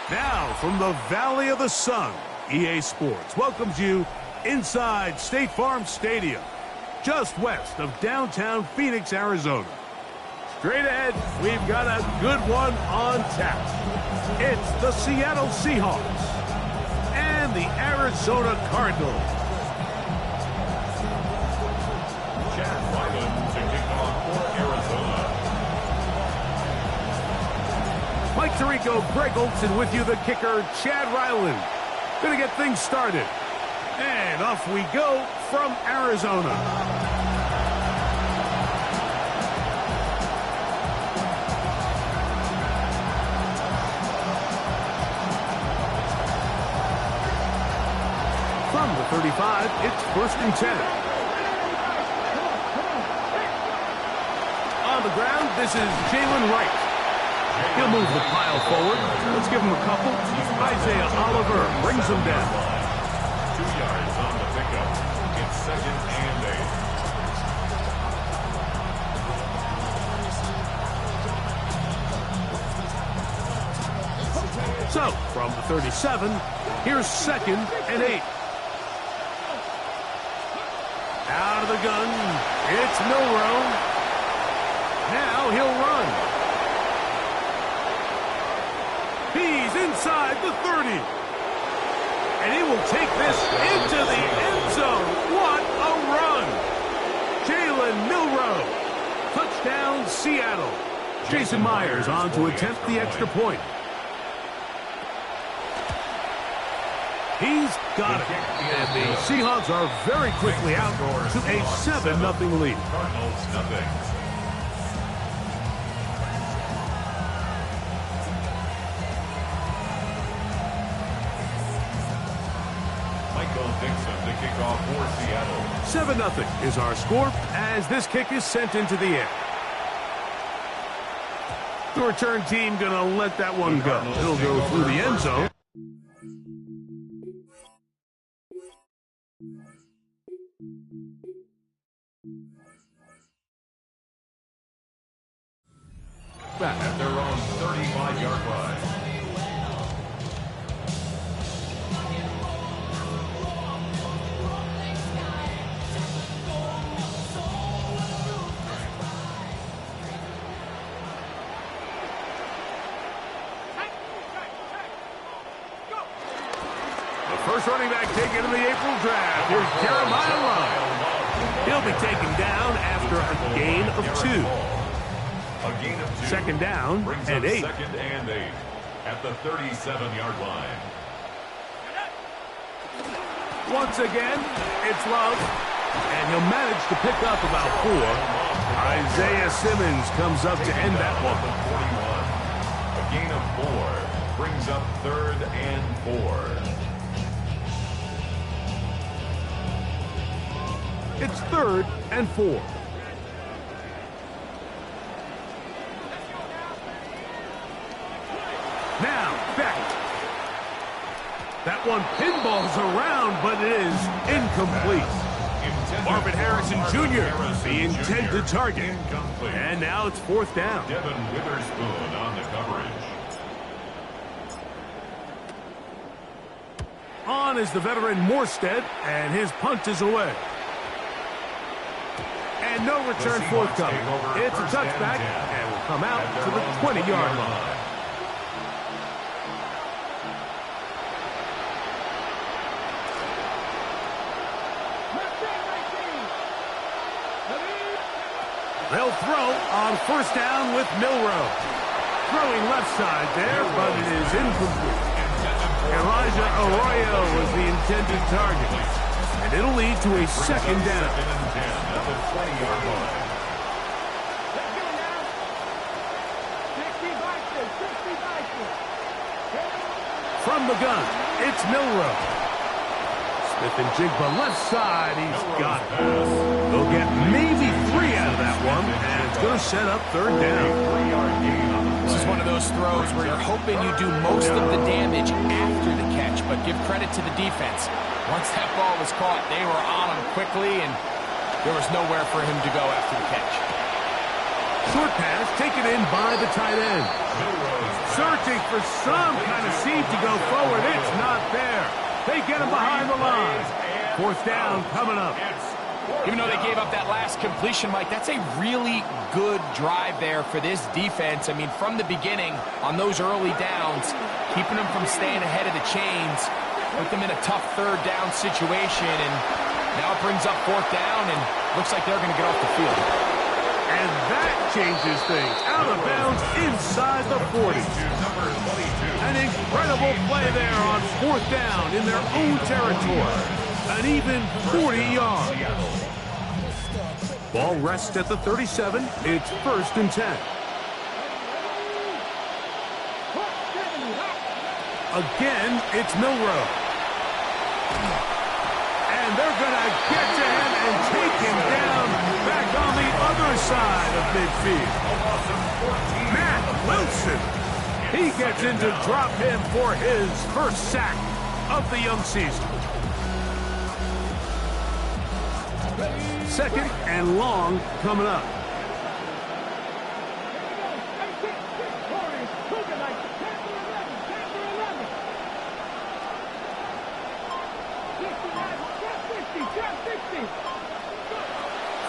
Now, from the Valley of the Sun, EA Sports welcomes you inside State Farm Stadium, just west of downtown Phoenix, Arizona. Straight ahead, we've got a good one on tap. It's the Seattle Seahawks and the Arizona Cardinals. Chad Ryland to kick off for Arizona. Mike Tirico, Greg Olson with you, the kicker, Chad Ryland. Gonna get things started. And off we go from Arizona. From the 35, it's 1st and 10. On the ground, this is Jalen Wright. He'll move the pile forward. Let's give him a couple. Isaiah Oliver brings him down. 2 yards on the pickup. It's 2nd and 8. So, from the 37, here's 2nd and 8. Out of the gun, it's Milroe. Now he'll run. He's inside the 30. And he will take this into the end zone. What a run. Jalen Milroe. Touchdown, Seattle. Jason Myers on to attempt the extra point. He's got it. And the Seahawks are very quickly out to a 7-0 lead. Cardinals nothing. Michael Dixon to kick off for Seattle. 7-0 is our score as this kick is sent into the air. The return team going to let that one go. It'll go through the end zone. Back at their own 35-yard line. First running back taken in the April draft is Jeremiah Love. He'll be taken down after a gain of 2. A gain of 2. 2nd down brings and up 8. 2nd and 8 at the 37-yard line. Once again, it's Love, and he'll manage to pick up about 4. Isaiah Simmons comes up to end that one. A gain of 4 brings up 3rd and 4. It's 3rd and 4. Now, Beck. That one pinballs around, but it is incomplete. Marvin Harrison Jr., the intended target. And now it's 4th down. Devin Witherspoon on the coverage. On is the veteran Morstead, and his punt is away. And no return forthcoming. It's a touchback, and will come out to the 20-yard line. They'll throw on 1st down with Milroe. Throwing left side there, but it is incomplete. Elijah Arroyo was the intended target. And it'll lead to a 2nd down. 2nd and 10 at the 20-yard line. From the gun, it's Milroe. Smith and Jigba left side, he's got it. They'll get maybe 3 out of that one, and it's going to set up 3rd down. This is one of those throws where you're hoping you do most of the damage after the catch, but give credit to the defense. Once that ball was caught, they were on him quickly, and there was nowhere for him to go after the catch. Short pass taken in by the tight end. searching for some kind of seed to go forward. It's not there. They get him behind the line. Fourth down coming up. Even though they gave up that last completion, Mike, that's a really good drive there for this defense. I mean, from the beginning, on those early downs, keeping them from staying ahead of the chains, put them in a tough third down situation, and now it brings up fourth down, and looks like they're going to get off the field. And that changes things. Out of bounds inside the 40. An incredible play there on fourth down in their own territory. An even 40 yards. Ball rests at the 37. It's 1st and 10. Again, it's Milroe. And they're going to get to him and take him down back on the other side of midfield. Matt Wilson. He gets in to drop him for his first sack of the young season. 2nd and long coming up.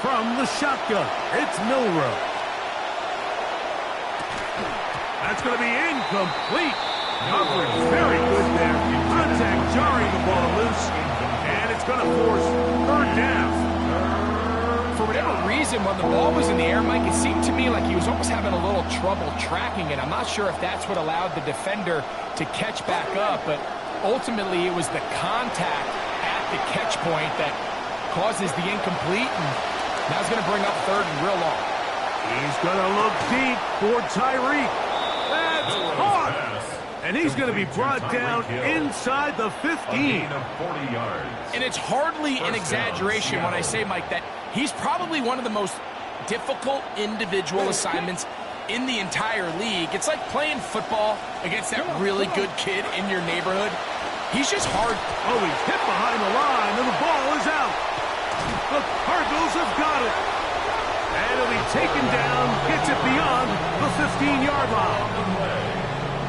From the shotgun, it's Milroe. That's going to be incomplete. Coverage very good there. Contact jarring the ball loose. And it's going to force 3rd down. For whatever reason, when the ball was in the air, Mike, it seemed to me like he was almost having a little trouble tracking it. I'm not sure if that's what allowed the defender to catch back up, but ultimately it was the contact at the catch point that causes the incomplete, and now he's going to bring up 3rd and real long. He's going to look deep for Tyreek. That's caught! And he's going to be brought down inside the 15. And it's hardly an exaggeration when I say, Mike, that he's probably one of the most difficult individual assignments in the entire league. It's like playing football against that really good kid in your neighborhood. He's just hard. Oh, he's hit behind the line, and the ball is out. The Cardinals have got it. And he'll be taken down, gets it beyond the 15-yard line.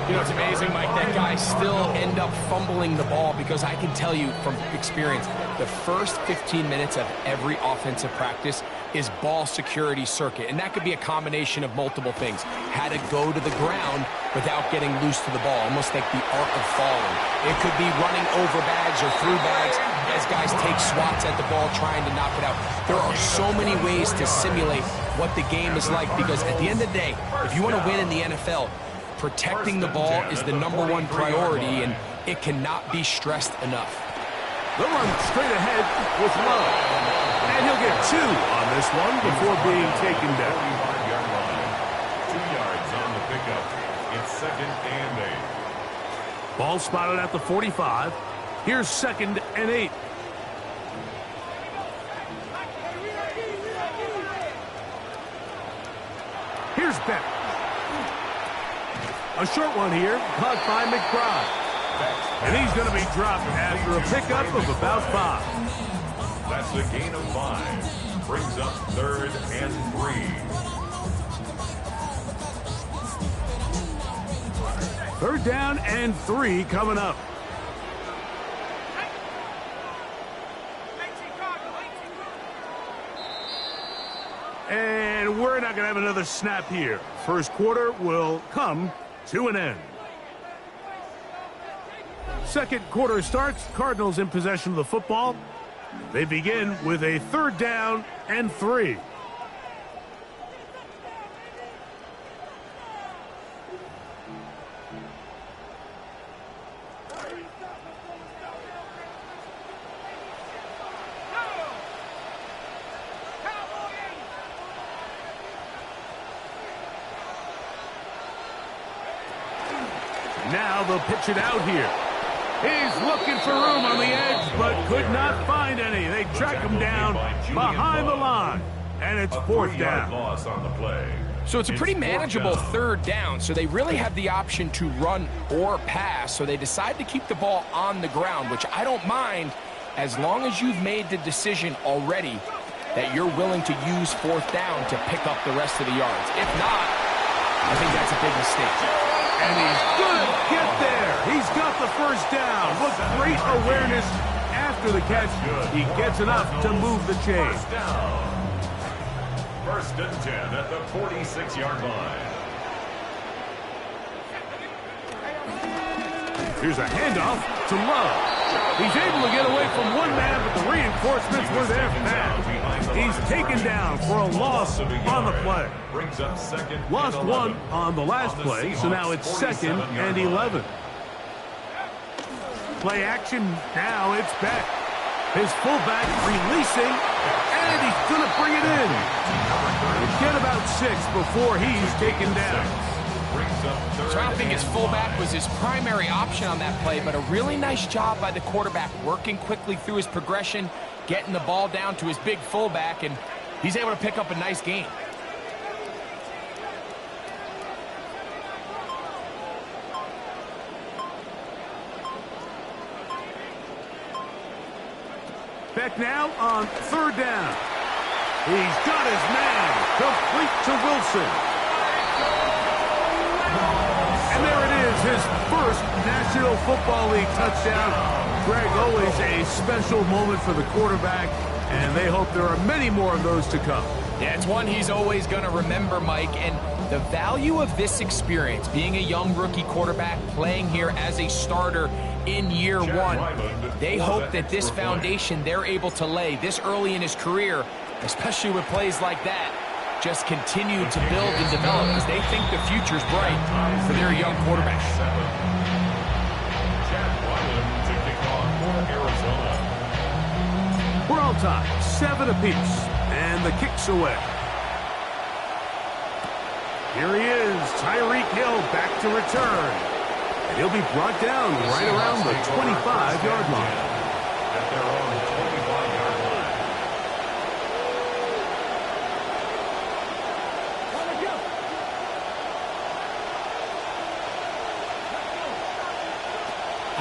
You know, it's amazing, Mike, that guys still end up fumbling the ball, because I can tell you from experience, the first 15 minutes of every offensive practice is ball security circuit. And that could be a combination of multiple things. How to go to the ground without getting loose to the ball, almost like the art of falling. It could be running over bags or through bags as guys take swats at the ball trying to knock it out. There are so many ways to simulate what the game is like, because at the end of the day, if you want to win in the NFL, protecting the ball is the #1 priority, and it cannot be stressed enough. They'll run straight ahead with Love. And he'll get 2 on this one before being taken down. 2 yards on the pickup. It's 2nd and 8. Ball spotted at the 45. Here's 2nd and 8. Here's Beck. A short one here, caught by McBride. And he's going to be dropped after a pickup of about 5. That's a gain of 5. Brings up 3rd and 3. 3rd down and 3 coming up. And we're not going to have another snap here. First quarter will come to an end. Second quarter starts. Cardinals in possession of the football. They begin with a 3rd down and 3. Now they'll pitch it out here. He's looking for room on the edge, but could not find any. They track him down behind the line, and it's 4th down. Loss on the play. So it's a pretty manageable 3rd down, so they really have the option to run or pass, so they decide to keep the ball on the ground, which I don't mind as long as you've made the decision already that you're willing to use 4th down to pick up the rest of the yards. If not, I think that's a big mistake. And he's going to get there. He's got the first down. Look, great awareness after the catch. He gets enough to move the chain. First and 10 at the 46-yard line. Here's a handoff to Love. He's able to get away from one man, but the reinforcements were there fast. He's taken down for a loss on the play. Brings up second. Lost one on the last play, so now it's 2nd and 11. Play action, now it's Beck. His fullback releasing, and he's going to bring it in. Get about 6 before he's taken down. So I don't think his fullback was his primary option on that play, but a really nice job by the quarterback working quickly through his progression, getting the ball down to his big fullback, and he's able to pick up a nice gain. Beck now on 3rd down. He's got his man complete to Wilson. And there it is, his first National Football League touchdown. Greg, always a special moment for the quarterback, and they hope there are many more of those to come. Yeah, it's one he's always going to remember, Mike, and the value of this experience, being a young rookie quarterback, playing here as a starter in year 1, they hope that this foundation they're able to lay this early in his career, especially with plays like that, just continue to build and develop because they think the future's bright for their young quarterback. We're all tied, 7 apiece, and the kick's away. Here he is, Tyreek Hill back to return. And he'll be brought down right around the 25-yard line. At their own 25-yard line.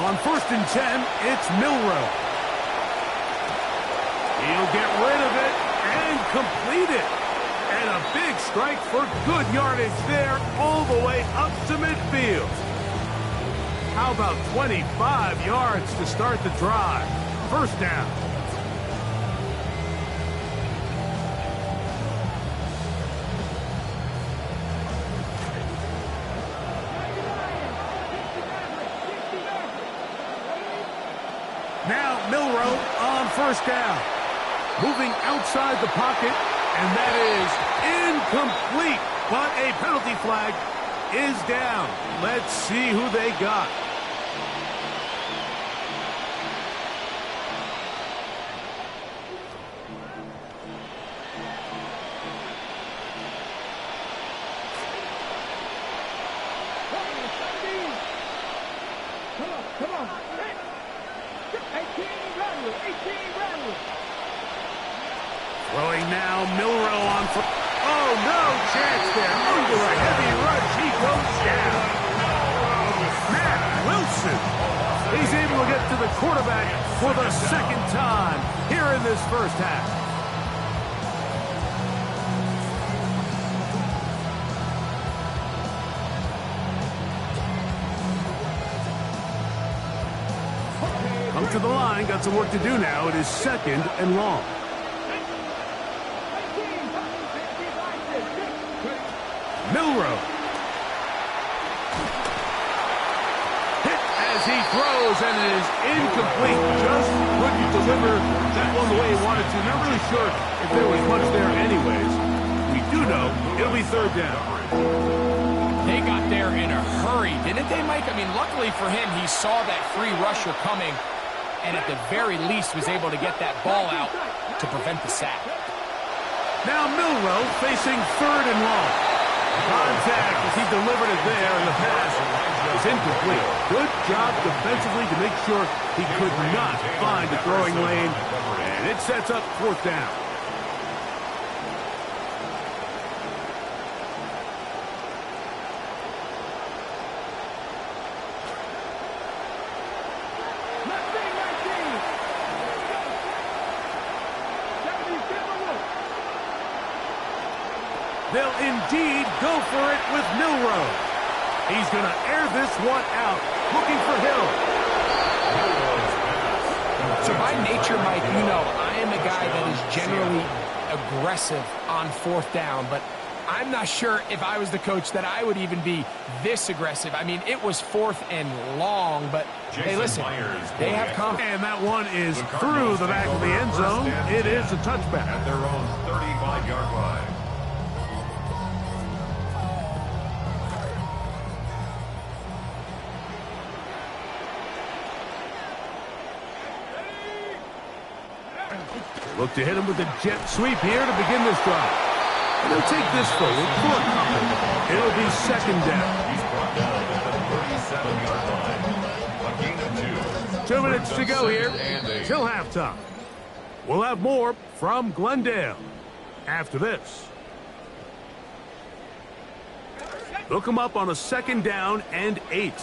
On 1st and 10, it's Milroe. He'll get rid of it and complete it. And a big strike for good yardage there all the way up to midfield. How about 25 yards to start the drive? First down. Now Milroe on 1st down. Moving outside the pocket, and that is incomplete. But a penalty flag is down. Let's see who they got. Come on. 18 Rattler. Throwing now, Milroe on for... Oh, no chance there. Under a heavy rush, he goes down. Matt Wilson. He's able to get to the quarterback for the 2nd time here in this first half. Come to the line, got some work to do now. It is 2nd and long. Milroe. Hit as he throws, and it is incomplete. Just couldn't deliver that one the way he wanted to. Not really sure if there was much there anyways. We do know it'll be 3rd down. They got there in a hurry, didn't they, Mike? I mean, luckily for him, he saw that free rusher coming, and at the very least was able to get that ball out to prevent the sack. Now Milroe facing 3rd and long. Contact as he delivered it there, and the pass is incomplete. Good job defensively to make sure he could not find the throwing lane, and it sets up 4th down. They'll indeed go for it with Milroe. He's going to air this one out, looking for Hill. So by nature, Mike, you know, I am a guy that is generally aggressive on fourth down, but I'm not sure if I was the coach that I would even be this aggressive. I mean, it was fourth and long, but hey, listen, they have confidence. And that one is through the back of the end zone. It is a touchback. At their own 35-yard line. Look to hit him with the jet sweep here to begin this drive. And he'll take this forward for a couple. It'll be second down. He's brought down at the 37-yard line. A gain of 2. 2 minutes to go here till halftime. We'll have more from Glendale after this. Look him up on a second down and 8.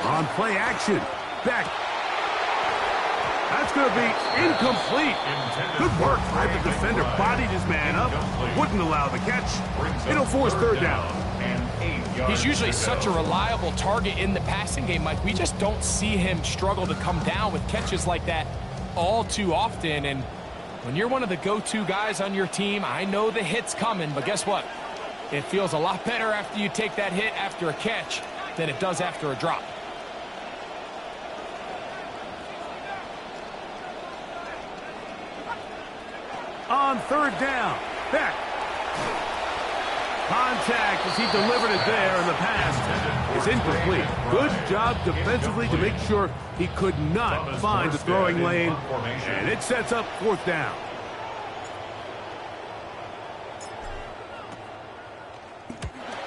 On play action. Back. That's going to be incomplete. Good work by the defender. Bodied his man up. Wouldn't allow the catch. It'll force third down. He's usually such a reliable target in the passing game, Mike. We just don't see him struggle to come down with catches like that all too often. And when you're one of the go-to guys on your team, I know the hit's coming, but guess what? It feels a lot better after you take that hit after a catch than it does after a drop. On third down. Back. Contact as he delivered it there, and the pass is incomplete. Good job defensively to make sure he could not find the throwing lane, and it sets up fourth down.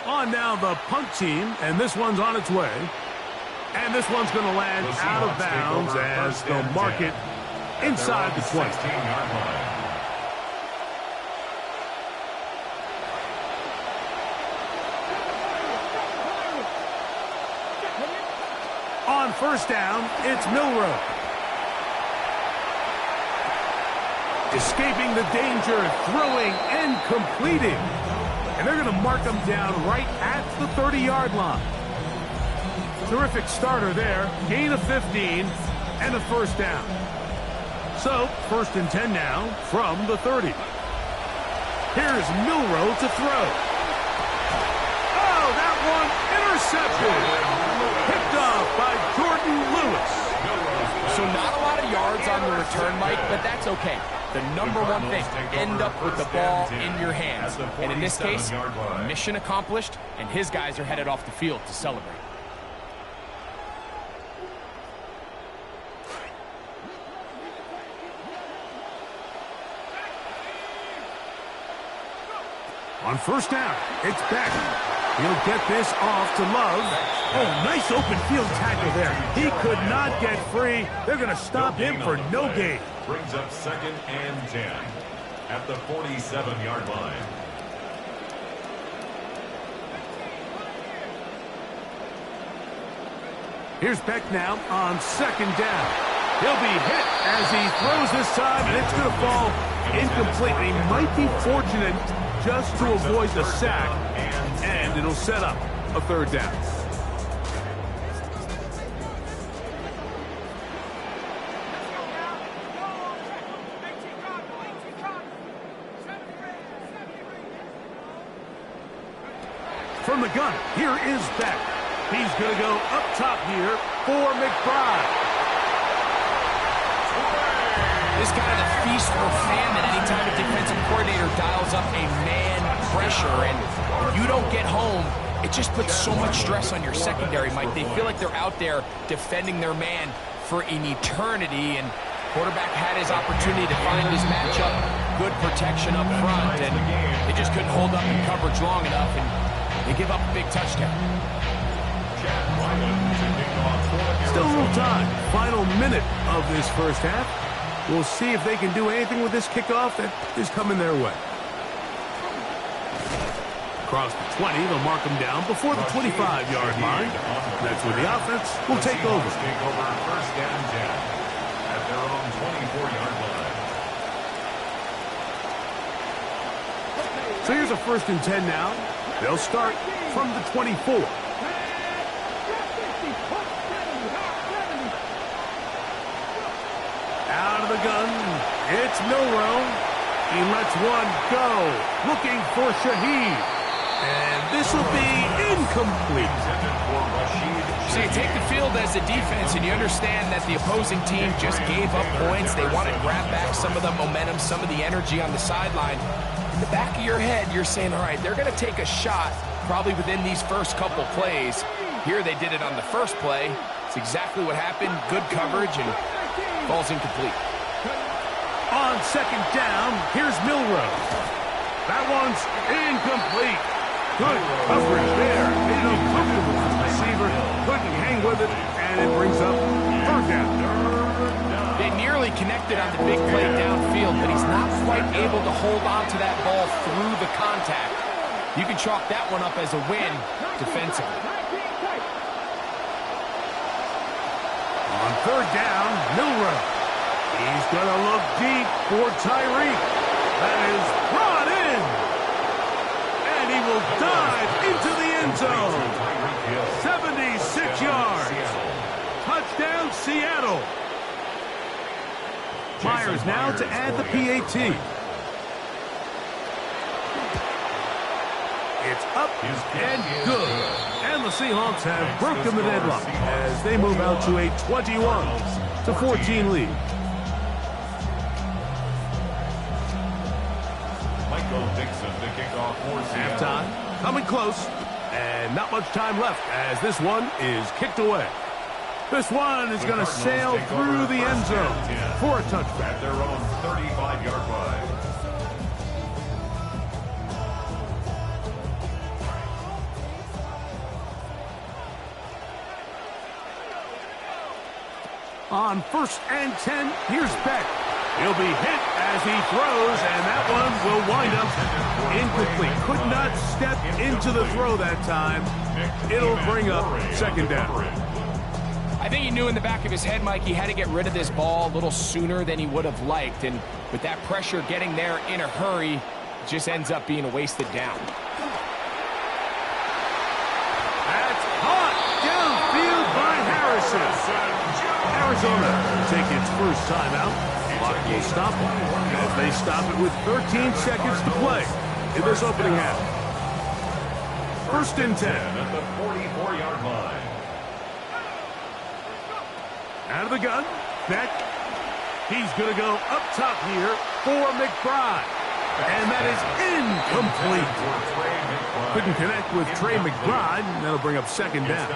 On now the punt team, and this one's on its way. And this one's going to land out of bounds as they'll mark it inside the 20. On first down, it's Milrow. Escaping the danger, throwing and completing. And they're going to mark him down right at the 30-yard line. Terrific starter there. Gain of 15 and a first down. So, first and 10 now from the 30. Here's Milrow to throw. Oh, that one intercepted. Picked off by Jordan Lewis. So not a lot of yards on the return, Mike, but that's okay. The number one thing, end up with the ball in your hands. And in this case, mission accomplished, and his guys are headed off the field to celebrate. On first down, it's Beck. He'll get this off to Love. Oh, nice open field tackle there. He could not get free. They're going to stop him for no gain. Brings up second and 10 at the 47-yard line. Here's Beck now on second down. He'll be hit as he throws this time, and it's going to fall incomplete. And he might be fortunate just to avoid the sack, and it'll set up a third down. From the gun, here is Beck. He's going to go up top here for McBride. This is kind of the feast or famine anytime a defensive coordinator dials up a man pressure, and if you don't get home, it just puts so much stress on your secondary, Mike. They feel like they're out there defending their man for an eternity, and quarterback had his opportunity to find his matchup, good protection up front, and they just couldn't hold up in coverage long enough, and they give up a big touchdown. Still a little time. Final minute of this first half. We'll see if they can do anything with this kickoff that is coming their way. Across the 20, they'll mark them down before the 25-yard line. That's where the offense will take over. First and 10 at their own 24-yard line. So here's a 1st and 10 now. They'll start from the 24. Out of the gun, it's Milroe. He lets one go, looking for Shaheed. And this will be incomplete. So you take the field as a defense, and you understand that the opposing team just gave up points. They want to grab back some of the momentum, some of the energy on the sideline. In the back of your head, you're saying, all right, they're going to take a shot probably within these first couple plays. Here they did it on the first play. It's exactly what happened. Good coverage, and ball's incomplete. On 2nd down, here's Milroe. That one's incomplete. Good coverage there. Made it uncomfortable for the receiver. Couldn't hang with it, and it brings up 3rd down. They nearly connected on the big play downfield, but he's not quite able to hold on to that ball through the contact. You can chalk that one up as a win defensively. On 3rd down, Milroe. He's going to look deep for Tyreek. That is brought in. And he will dive into the end zone. 76 yards. Touchdown, Seattle. Myers now to add the PAT. It's up and good. And the Seahawks have broken the deadlock as they move out to a 21-14 lead. Halftime, coming close, and not much time left as this one is kicked away. This one is going to sail through the end zone for a touchdown. At their own 35-yard line. On 1st and 10, here's Beck. He'll be hit as he throws, and that one will wind up incomplete. Could not step into the throw that time. It'll bring up 2nd down. I think he knew in the back of his head, Mike, he had to get rid of this ball a little sooner than he would have liked. And with that pressure getting there in a hurry, it just ends up being a wasted down. That's caught downfield by Harrison. Arizona take its first timeout. Clock will stop it as they stop it with 13 seconds to play in this opening half. 1st and 10. At the 44-yard line. Out of the gun, Beck. He's going to go up top here for McBride. And that is incomplete. Couldn't connect with Trey McBride. That'll bring up 2nd down.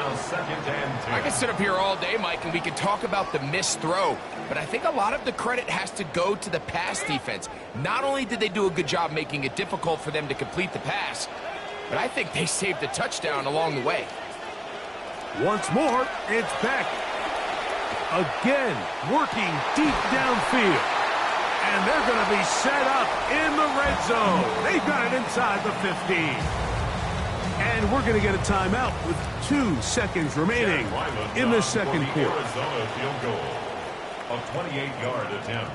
I could sit up here all day, Mike, and we could talk about the missed throw. But I think a lot of the credit has to go to the pass defense. Not only did they do a good job making it difficult for them to complete the pass, but I think they saved a touchdown along the way. Once more, it's Beck. Again, working deep downfield. And they're going to be set up in the red zone. They've got it inside the 15. And we're going to get a timeout with 2 seconds remaining in the 2nd quarter. Arizona field goal. A 28-yard attempt.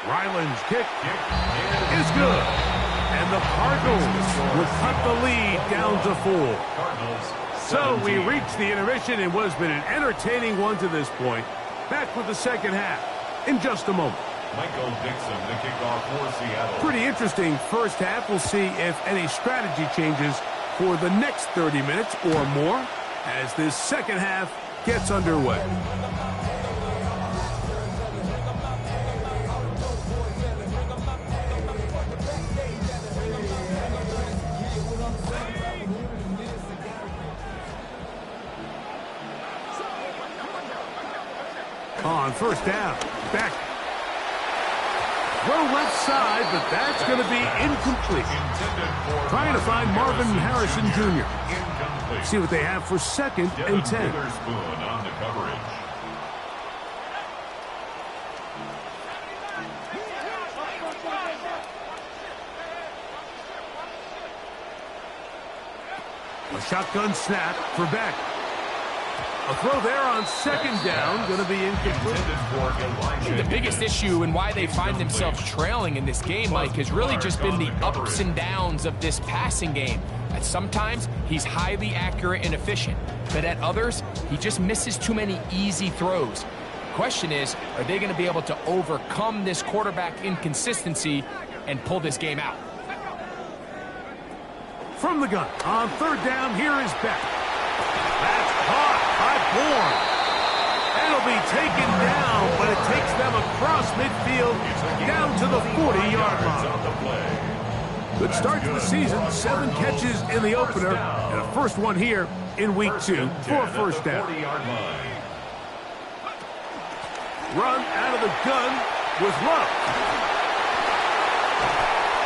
Ryland's kick is good. And the Cardinals will cut the lead down to 4. So we reach the intermission in what has been an entertaining one to this point. Back with the 2nd half in just a moment. Michael Dixon, the kickoff for Seattle. Pretty interesting first half. We'll see if any strategy changes for the next 30 minutes or more as this 2nd half gets underway. On 1st down, Beck. Throw left side, but that's going to be incomplete. Trying to find Marvin Harrison Jr. See what they have for 2nd and 10. On the coverage. A shotgun snap for Beck. A throw there on second down, going to be incomplete. The biggest issue and why they find themselves trailing in this game, Mike, has really just been the ups and downs of this passing game. At sometimes, he's highly accurate and efficient, but at others, he just misses too many easy throws. The question is, are they going to be able to overcome this quarterback inconsistency and pull this game out? From the gun, on third down, here is Beck. That's caught by Bourne. It'll be taken down, but it takes them across midfield down to the 40-yard line. Good start to the season, 7 catches in the opener, and a first one here in week 2 for a first down. Run out of the gun with Love.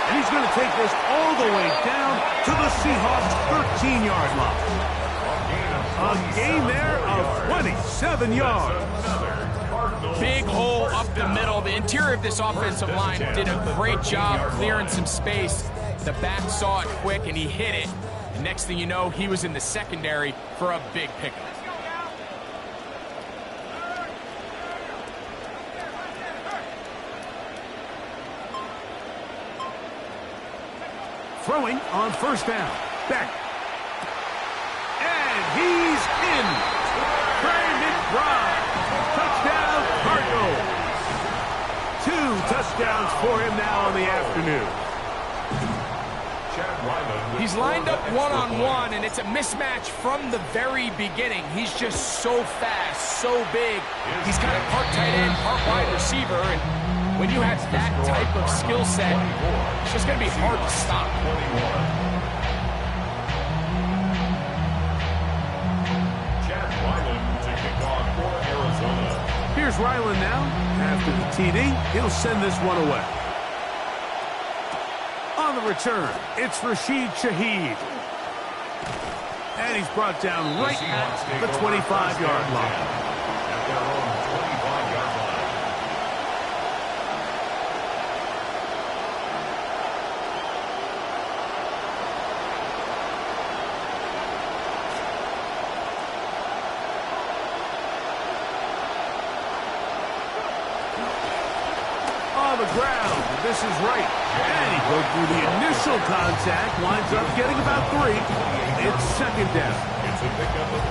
And he's going to take this all the way down to the Seahawks' 13-yard line. A gain there of 27 yards. Big hole up the middle. The interior of this offensive line did a great job clearing some space. The back saw it quick, and he hit it. And next thing you know, he was in the secondary for a big pickup. Throwing on first down. Beck. And he's in. Trey McBride. Touchdown, Cardinals. 2 touchdowns for him now in the afternoon. He's lined up one-on-one, and it's a mismatch from the very beginning. He's just so fast, so big. He's kind of part tight end, part wide receiver, and when you have that type of skill set, it's just going to be hard to stop. Here's Ryland now. After the TD, he'll send this one away. On the return, it's Rashid Shaheed. And he's brought down right at the 25-yard line. On the ground, this is right. And he broke through the initial contact, winds up getting about 3. It's second down.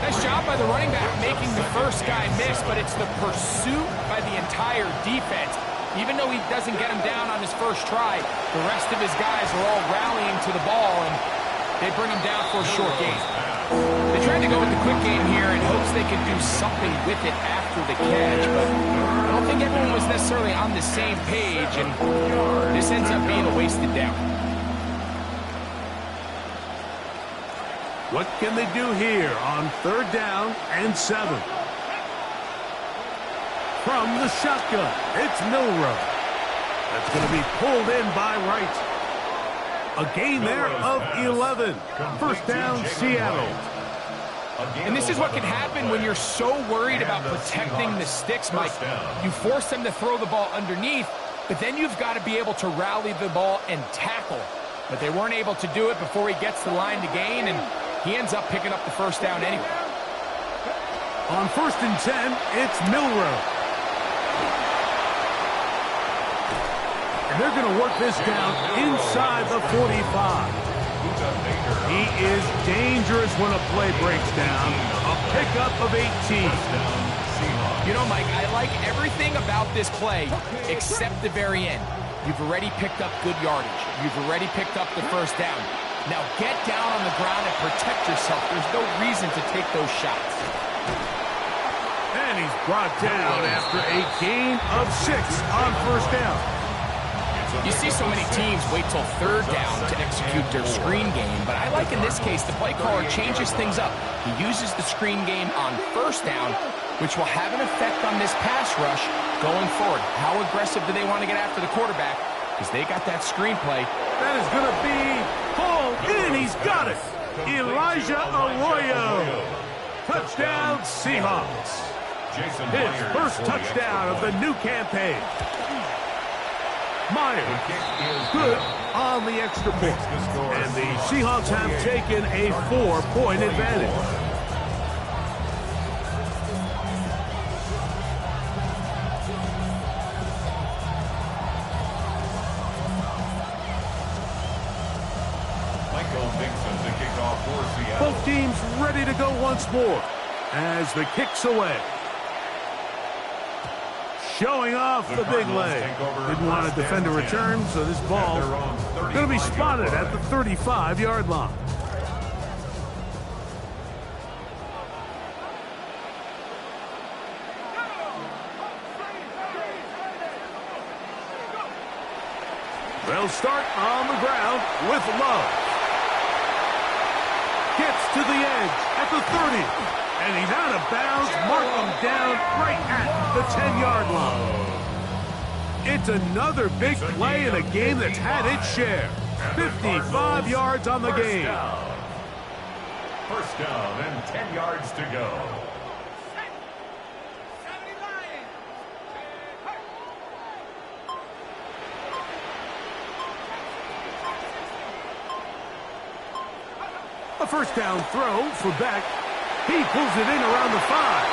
Nice job by the running back making the first guy miss, but it's the pursuit by the entire defense. Even though he doesn't get him down on his first try, the rest of his guys are all rallying to the ball, and they bring him down for a short gain. They tried to go with the quick game here in hopes they could do something with it after the catch, but I don't think everyone was necessarily on the same page, and this ends up being a wasted down. What can they do here on third down and 7? From the shotgun, it's Milroe. That's going to be pulled in by Wright. A gain there of 11. First down, Seattle. And this is what can happen when you're so worried about protecting the sticks, Mike. You force them to throw the ball underneath, but then you've got to be able to rally the ball and tackle. But they weren't able to do it before he gets the line to gain, and he ends up picking up the first down anyway. On first and 10, it's Milroe. And they're going to work this down inside the 45. He is dangerous when a play breaks down. A pickup of 18. You know, Mike, I like everything about this play except the very end. You've already picked up good yardage. You've already picked up the first down. Now get down on the ground and protect yourself. There's no reason to take those shots. And he's brought down after a gain of 6 on first down. You see so many teams wait till third down to execute their screen game, but I like in this case the play caller changes things up. He uses the screen game on first down, which will have an effect on this pass rush going forward. How aggressive do they want to get after the quarterback? Because they got that screen play. That is going to be pulled in. He's got it. Elijah Arroyo. Touchdown, Seahawks. His first touchdown of the new campaign. Myers, good on the extra point. And the Seahawks have taken a 4-point advantage. Dixon to kick off for Seattle. Both teams ready to go once more as the kick's away. Showing off the big leg. Didn't want to defend a return, so this ball going to be spotted at the 35-yard line. They'll start on the ground with Love. Gets to the edge at the 30. And he's out of bounds. Mark him down right at the 10-yard line. It's another big play in a game that's had its share. 55 yards on the game. First down and 10 yards to go. A first down throw for Beck. He pulls it in around the 5.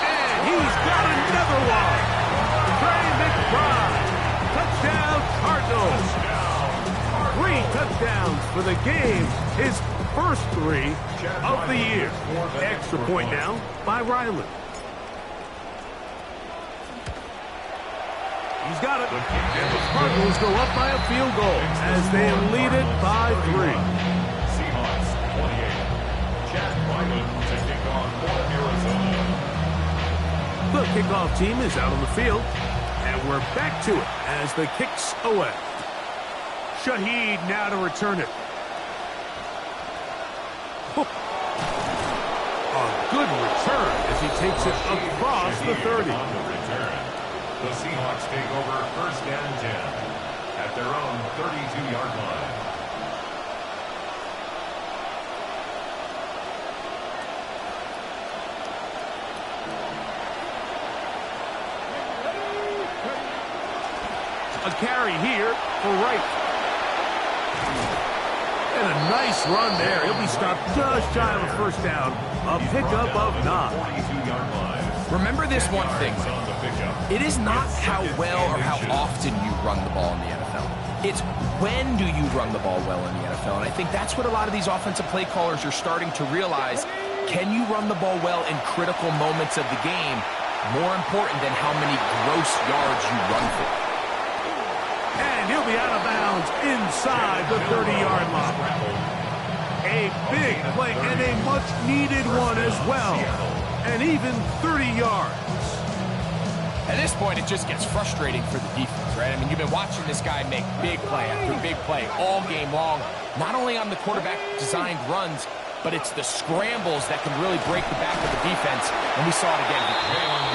And he's got another one. Trey McBride. Touchdown, Cardinals. 3 touchdowns for the game. His first 3 of the year. Extra point now by Riley. He's got it. And the Cardinals go up by a field goal as they lead it by 3. Seahawks 28. Chad Ryland to kick off for Arizona. The kickoff team is out on the field, and we're back to it as the kick's away. Shaheed now to return it. A good return as he takes it across the 30. On the return. The Seahawks take over first and 10 at their own 32-yard line. A carry here for Wright. And a nice run there. He'll be stopped just shy of a first down. A pickup of 9. 42-yard line. Remember this one thing. On the pickup. It is not how well or how often you run the ball in the NFL. It's when do you run the ball well in the NFL. And I think that's what a lot of these offensive play callers are starting to realize. Can you run the ball well in critical moments of the game? More important than how many gross yards you run for. And he'll be out of bounds inside the 30-yard line. A big play and a much-needed one as well. And even 30 yards. At this point, it just gets frustrating for the defense, right? I mean, you've been watching this guy make big play after big play all game long, not only on the quarterback-designed runs, but it's the scrambles that can really break the back of the defense, and we saw it again.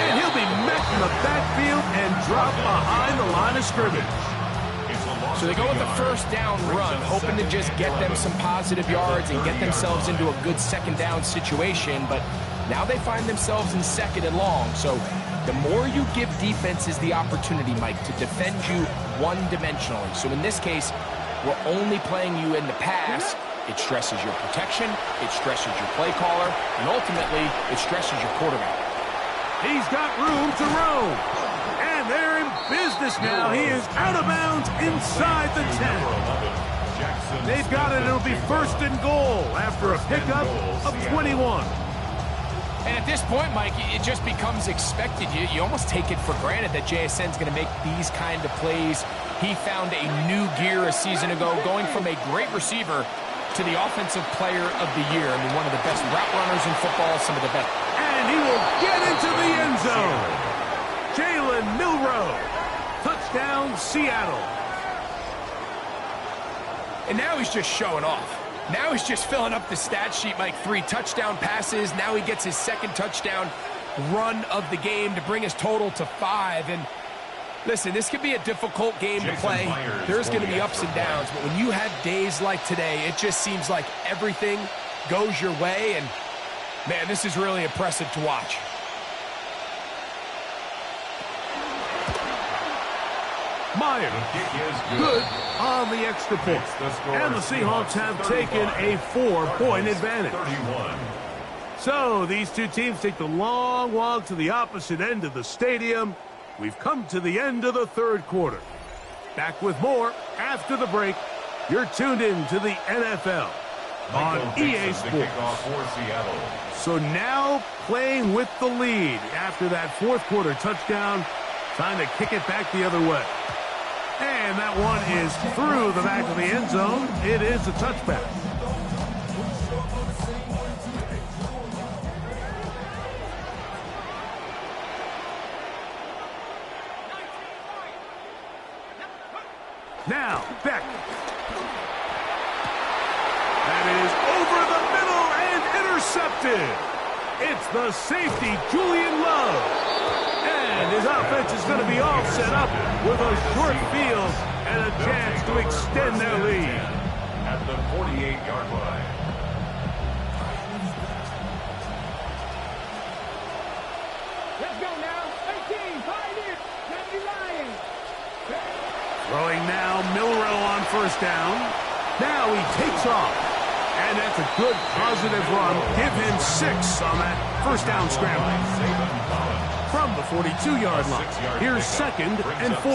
And he'll be met in the backfield and dropped behind the line of scrimmage. So they go with the first down run, hoping to just get them some positive yards and get themselves into a good second down situation, but now they find themselves in second and long. So the more you give defenses the opportunity, Mike, to defend you one-dimensionally. So in this case, we're only playing you in the pass. It stresses your protection, it stresses your play caller, and ultimately, it stresses your quarterback. He's got room to roam. And they're in business now. He is out of bounds inside the 10. They've got it. It'll be first and goal after a pickup of 21. And at this point, Mike, it just becomes expected. You almost take it for granted that JSN's going to make these kind of plays. He found a new gear a season ago, going from a great receiver to the offensive player of the year. I mean, one of the best route runners in football, some of the best. And he will get into the end zone. Jalen Milroe. Touchdown, Seattle. And now he's just showing off. Now he's just filling up the stat sheet, Mike. 3 touchdown passes. Now he gets his second touchdown run of the game to bring his total to 5. And listen, this could be a difficult game to play. There's going to be ups and downs. But when you have days like today, it just seems like everything goes your way. And, man, this is really impressive to watch. Meyer, good on the extra point. And the Seahawks have taken a 4-point advantage. So these two teams take the long walk to the opposite end of the stadium. We've come to the end of the third quarter. Back with more after the break You're tuned in to the NFL on EA Sports. So now playing with the lead after that fourth quarter touchdown, trying to kick it back the other way. And that one is through the back of the end zone. It is a touchback. Now, Beck. That is over the middle and intercepted. It's the safety, Julian Love. And his offense is going to be all set up with a short field and a chance to extend their lead. At the 48-yard line. Let's go now. 18, Pioneers. Let's be Lions. Throwing now, Milrow on first down. Now he takes off. And that's a good positive run. Give him 6 on that first down scramble. From the 42-yard line, here's 2nd and 4.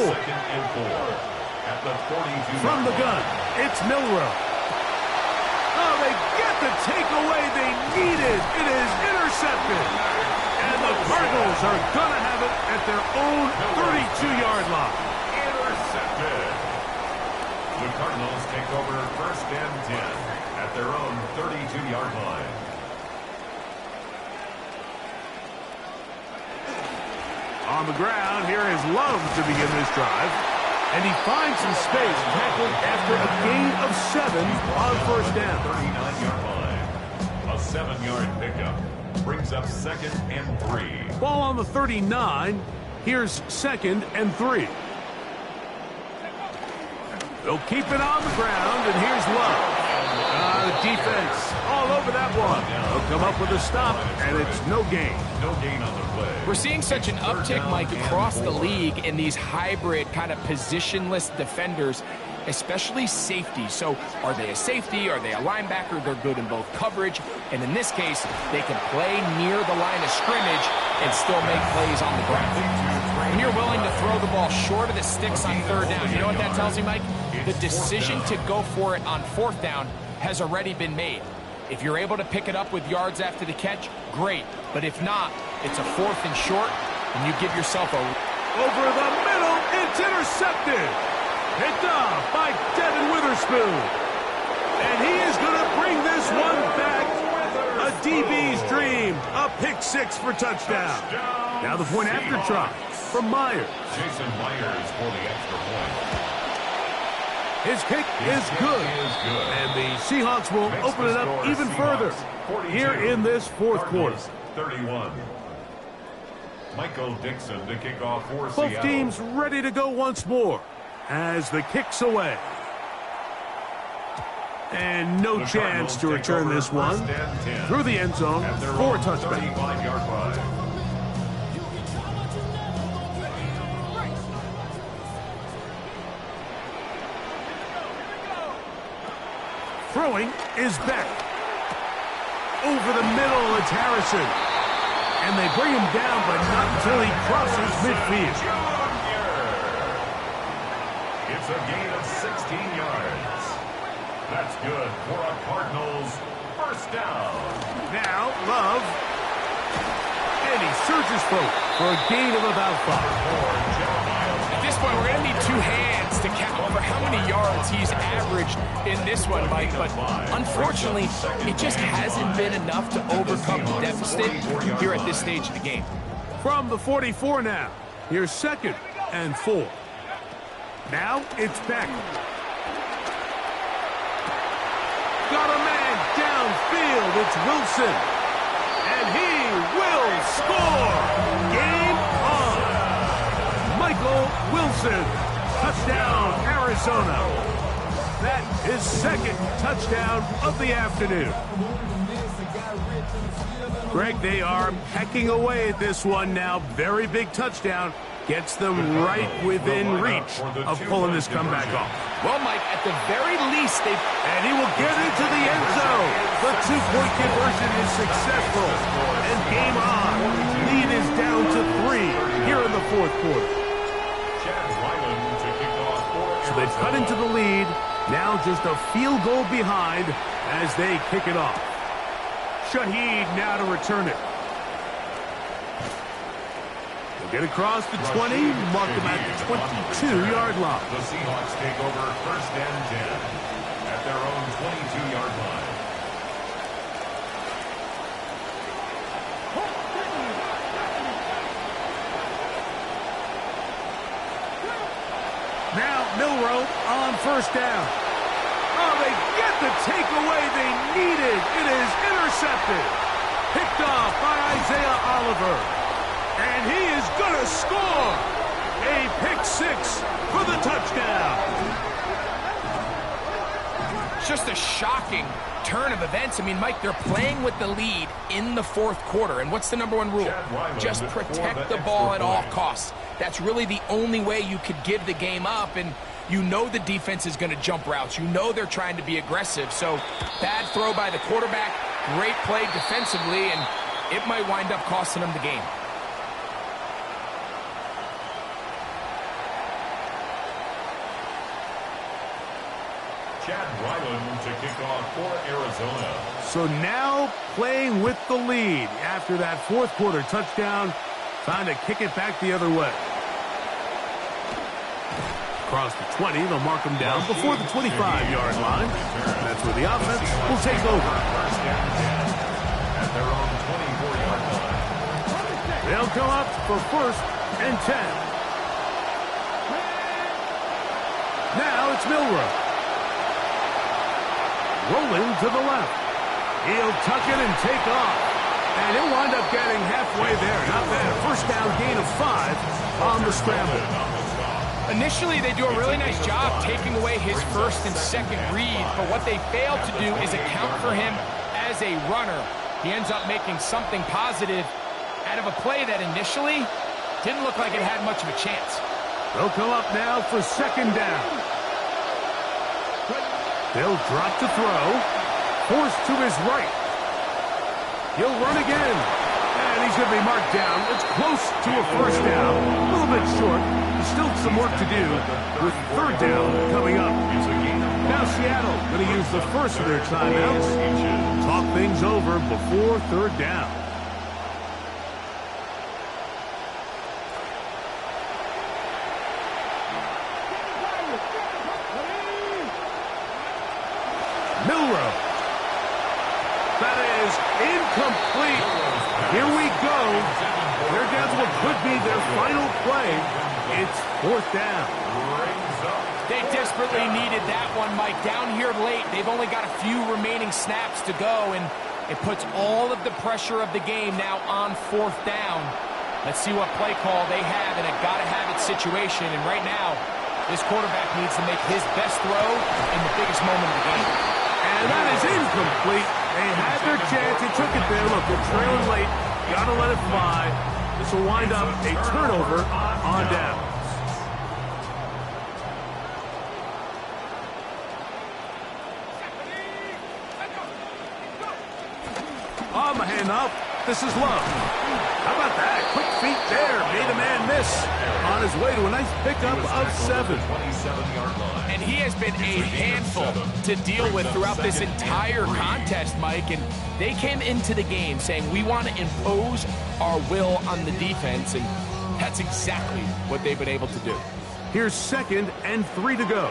From the gun, it's Milrow. Oh, they get the takeaway they needed. It is intercepted. And the Cardinals are going to have it at their own 32-yard line. Intercepted. The Cardinals take over 1st and 10 at their own 32-yard line. On the ground, here is Love to begin this drive. And he finds some space tackled after a gain of 7 on first down. 39-yard line. A 7-yard pickup brings up 2nd and 3. Ball on the 39. Here's 2nd and 3. They'll keep it on the ground, and here's Love. The defense all over that one. They'll come up with a stop, and it's no gain. No gain on the play. We're seeing such an uptick, Mike, across the league in these hybrid kind of positionless defenders, especially safety. So are they a safety? Are they a linebacker? They're good in both coverage. And in this case, they can play near the line of scrimmage and still make plays on the ground. When you're willing to throw the ball short of the sticks on 3rd down, you know what that tells me, Mike? The decision to go for it on 4th down has already been made. If you're able to pick it up with yards after the catch, great. But if not, it's a 4th and short, and you give yourself a... Over the middle, it's intercepted. Picked off by Devin Witherspoon. And he is going to bring this one back. A DB's dream. A pick 6 for touchdown. Now the point after try from Myers. Jason Myers for the extra point. His kick is good. And the Seahawks will open it up even further here in this fourth quarter. 31. Michael Dixon to kick off for Both Seattle. teams ready to go once more as the kick's away. And no chance to return this one through the end zone for a touchback. 35-yard line. Throwing is Beck. Over the middle, it's Harrison. And they bring him down, but not until he crosses midfield. It's a gain of 16 yards. That's good for a Cardinals first down. Now, Love. And he surges forward for a gain of about 5. At this point, we're going to need 2 hands to count over how many yards he's averaged in this one, Mike. But unfortunately, it just hasn't been enough to overcome the deficit here at this stage of the game. From the 44 now. Here's 2nd and 4. Now it's Beck. Got a man downfield. It's Wilson. And he will score. Game on. Michael Wilson. Touchdown, Arizona. That is 2nd touchdown of the afternoon. Greg, they are pecking away at this one now. Very big touchdown. Gets them right within reach of pulling this comeback off. Well, Mike, at the very least, they've... And he will get into the end zone. The 2-point conversion is successful. And game on. Lead is down to 3 here in the fourth quarter. they've cut into the lead. Now just a field goal behind as they kick it off. Shaheed now to return it. They'll get across the 20, mark them at the 22-yard line. The Seahawks take over first and 10 at their own 22-yard line. Now Milroe on first down. Oh, they get the takeaway they needed. It is intercepted. Picked off by Isaiah Oliver. And he is going to score. A pick six for the touchdown. It's just a shocking turn of events. I mean, Mike, they're playing with the lead in the fourth quarter. And what's the #1 rule? Just protect the ball at all costs. That's really the only way you could give the game up. And you know the defense is going to jump routes. You know they're trying to be aggressive. So bad throw by the quarterback, great play defensively, and it might wind up costing them the game. Chad Ryland to kick off for Arizona. So now playing with the lead after that fourth quarter touchdown. Time to kick it back the other way. Across the 20, they'll mark them down before the 25-yard line. That's where the offense will take over. First and 10 at their own 24-yard line. They'll come up for first and 10. Now it's Milroe. Rolling to the left. He'll tuck it and take off. And he'll wind up getting halfway there. Not bad. First down gain of 5 on the scramble. Initially, they do a really nice job taking away his first and second read, but what they fail to do is account for him as a runner. He ends up making something positive out of a play that initially didn't look like it had much of a chance. They'll come up now for second down. They'll drop to throw. Forced to his right. He'll run again. And he's going to be marked down. It's close to a first down. A little bit short. There's still some work to do with third down coming up. Now Seattle going to use the first of their timeouts. Talk things over before third down. Milroe. That is incomplete. Here we go. They're down to what could be their final play. It's fourth down. They desperately needed that one, Mike. Down here late, they've only got a few remaining snaps to go, and it puts all of the pressure of the game now on fourth down. Let's see what play call they have in a gotta-have-it situation. And right now, this quarterback needs to make his best throw in the biggest moment of the game. And that is incomplete. They had their chance. They took it there. Look, they're trailing late. Gotta let it fly. This will wind up a turnover on downs. On the handoff, this is Love. How about that? Quick feet there. Made a man miss. On his way to a nice pickup of 7. And he has been a handful to deal with throughout this entire contest, Mike. And they came into the game saying, we want to impose our will on the defense. And that's exactly what they've been able to do. Here's 2nd and 3 to go.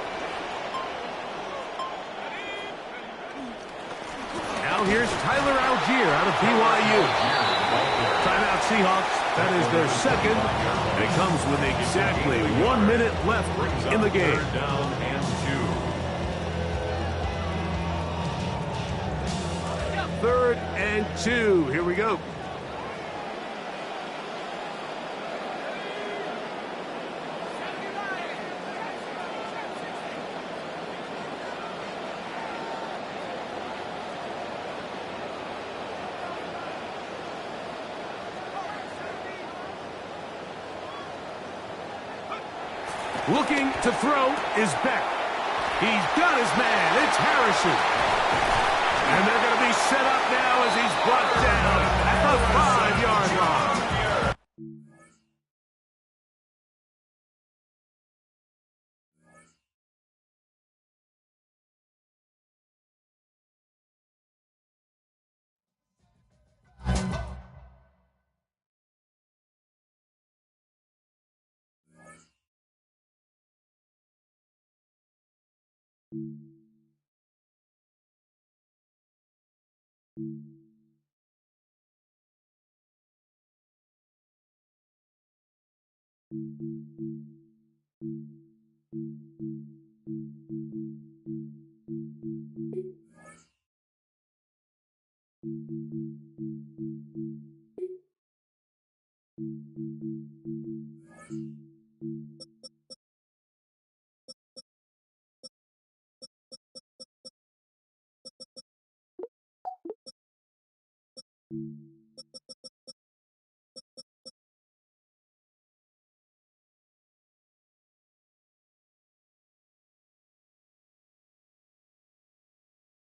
Now here's Tyler Algier out of BYU. Timeout Seahawks. That is their second. And it comes with exactly 1 minute left in the game. Down and 2. 3rd and 2. Here we go. Looking to throw is Beck. He's got his man. It's Harrison. And they're going to be set up now as he's brought down at the 5-yard line.